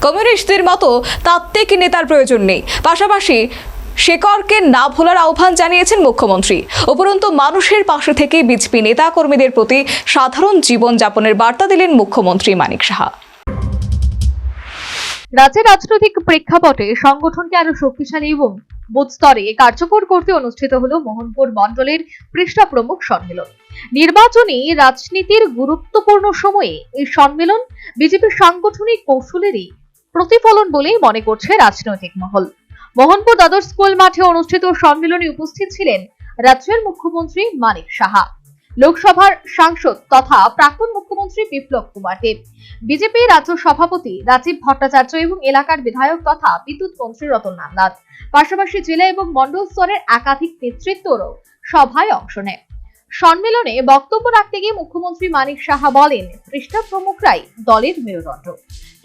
কমিউনিস্টদের মতো তাত্ত্বিক নেতার প্রয়োজন নেই। পাশাপাশি শেকরকে না ভোলার আহ্বান জানিয়েছেন মুখ্যমন্ত্রী। উপরন্তু মানুষের পাশে থেকে বিজেপি নেতা কর্মীদের প্রতি সাধারণ জীবন যাপনের বার্তা দিলেন মুখ্যমন্ত্রী মানিক সাহা। রাজ্যের রাজনৈতিক প্রেক্ষাপটে সংগঠনকে আরো শক্তিশালী এবং বুথ স্তরে কার্যকর করতে অনুষ্ঠিত হলো মোহনপুর মণ্ডলের পৃষ্ঠা প্রমুখ সম্মেলন। নির্বাচনী রাজনীতির গুরুত্বপূর্ণ সময়ে এই সম্মেলন বিজেপির সাংগঠনিক কৌশলেরই প্রতিফলন বলেই মনে করছে রাজনৈতিক মহল। মোহনপুর দ্বাদশ স্কুল মাঠে অনুষ্ঠিত সম্মেলনে উপস্থিত ছিলেন রাজ্যের মুখ্যমন্ত্রী মানিক সাহা, লোকসভার সাংসদ তথা প্রাক্তন মুখ্যমন্ত্রী বিপ্লব কুমার দেব, বিজেপি রাজ্য সভাপতি রাজীব ভট্টাচার্য এবং এলাকার বিধায়ক তথা বিদ্যুৎ মন্ত্রী রতনলাল নাথ। পাশাপাশি জেলা এবং মণ্ডল স্তরের একাধিক নেতৃত্বরও সভায় অংশ নেয়। সম্মেলনে বক্তব্য রাখতে গিয়ে মুখ্যমন্ত্রী মানিক সাহা বলেন, পৃষ্ঠা প্রমুখরাই দলের মেরুদণ্ড।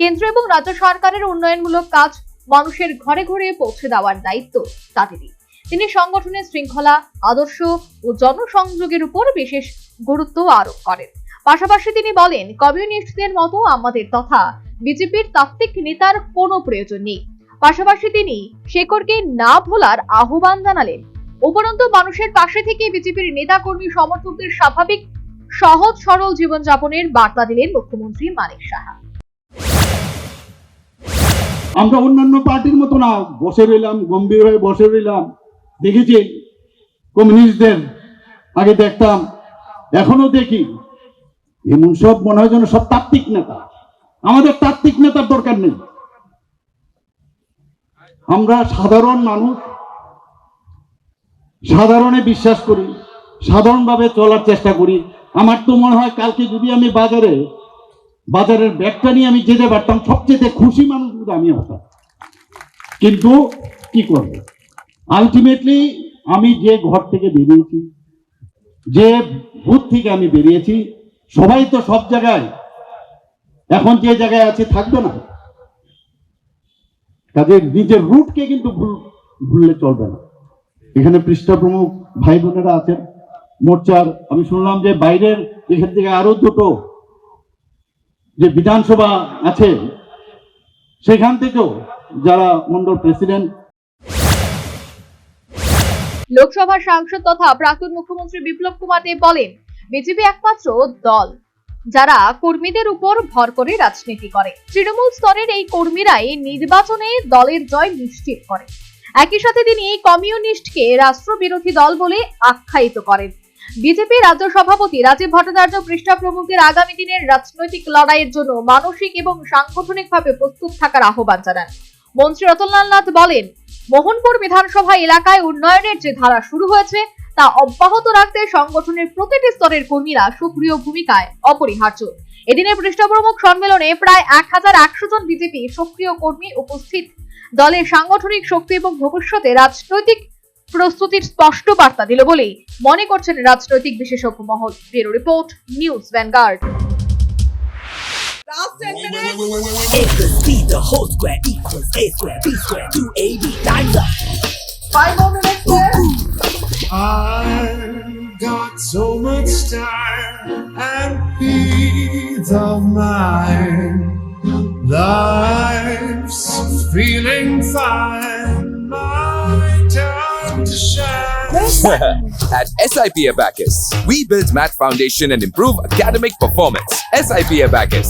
কেন্দ্র এবং রাজ্য সরকারের উন্নয়নমূলক কাজ মানুষের ঘরে ঘরে পৌঁছে দেওয়ার দায়িত্ব তাদেরই। তিনি সংগঠনের শৃঙ্খলা, আদর্শ ও জনসংযোগের উপর বিশেষ গুরুত্ব আরোপ করেন। পাশাপাশি তিনি বলেন, কমিউনিস্টদের মতো আমাদের তথা বিজেপির তাত্ত্বিক নেতার কোনো প্রয়োজন নেই। পাশাপাশি তিনি শেকরকে না ভোলার আহ্বান জানালেন। উপরন্তু মানুষের পাশে থেকে বিজেপির নেতা কর্মী সমর্থকদের স্বাভাবিক সহজ সরল জীবনযাপনের বার্তা দিলেন মুখ্যমন্ত্রী মানিক সাহা। আমরা অন্যান্য পার্টির মতো না বসে রইলাম, গম্ভীর হয়ে বসে রইলাম। দেখেছি কমিউনিস্টদের আগে দেখতাম, এখনো দেখি, এমন সব মনে হয় যেন সব তাত্ত্বিক নেতা। আমাদের তাত্ত্বিক নেতার দরকার নেই। আমরা সাধারণ মানুষ, সাধারণে বিশ্বাস করি, সাধারণভাবে চলার চেষ্টা করি। আমার তো মনে হয় কালকে যদি আমি বাজারের ব্যাগটা নিয়ে আমি যেতে পারতাম, সবচেয়ে খুশি মানুষ কিন্তু আমি হতাম। কিন্তু কি করব, আলটিমেটলি আমি যে ঘর থেকে বেরিয়েছি, যে বুথ থেকে আমি বেরিয়েছি, সবাই তো সব জায়গায় এখন যে জায়গায় আছে থাকবে না। তাদের নিজের রুটকে কিন্তু ভুললে চলবে না। এখানে পৃষ্ঠা প্রমুখ ভাই বোনেরা আছেন মোর্চার। আমি শুনলাম যে বাইরের এখান থেকে আরো দুটো যে বিধানসভা আছে সেখান থেকেও যারা মন্ডল প্রেসিডেন্ট। লোকসভার সাংসদ তথা প্রাক্তন মুখ্যমন্ত্রী বিপ্লব কুমার দেব বলেন, বিজেপি একমাত্র দল যারা কর্মীদের উপর ভর করে রাজনীতি করে। তৃণমূল স্তরের এই কর্মীরাই নির্বাচনে দলের জয় নিশ্চিত করে। একই সাথে তিনি এই কমিউনিস্টকে রাষ্ট্রবিরোধী দল বলে আখ্যায়িত করেন। বিজেপি রাজ্য সভাপতি রাজীব ভট্টাচার্য পৃষ্ঠা প্রমুখদের আগামী দিনের রাজনৈতিক লড়াইয়ের জন্য মানসিক এবং সাংগঠনিকভাবে প্রস্তুত থাকার আহ্বান জানান। মন্ত্রী রতনলাল নাথ বলেন, মোহনপুর বিধানসভা এলাকায় উন্নয়নের যে ধারা শুরু হয়েছে তা অব্যাহত রাখতে সংগঠনের প্রতিটি স্তরের কর্মীরা সক্রিয় ভূমিকায় অপরিহার্য। এদিনের পৃষ্ঠা প্রমুখ সম্মেলনে প্রায় 1100 জন বিজেপি সক্রিয় কর্মী উপস্থিত। দলের সাংগঠনিক শক্তি এবং ভবিষ্যতে রাজনৈতিক প্রস্তুতির স্পষ্ট বার্তা দিল বলেই মনে করছেন রাজনৈতিক বিশেষজ্ঞ মহল। Bureau report, news vanguard. Last 10 minutes. A plus B, the whole square equals A square, B square, 2AB, time's up. 5 more minutes left. I've got so much time and peace of mind. Life's feeling fine. My time to shine. At SIP Abacus, we build math foundation and improve academic performance. SIP Abacus,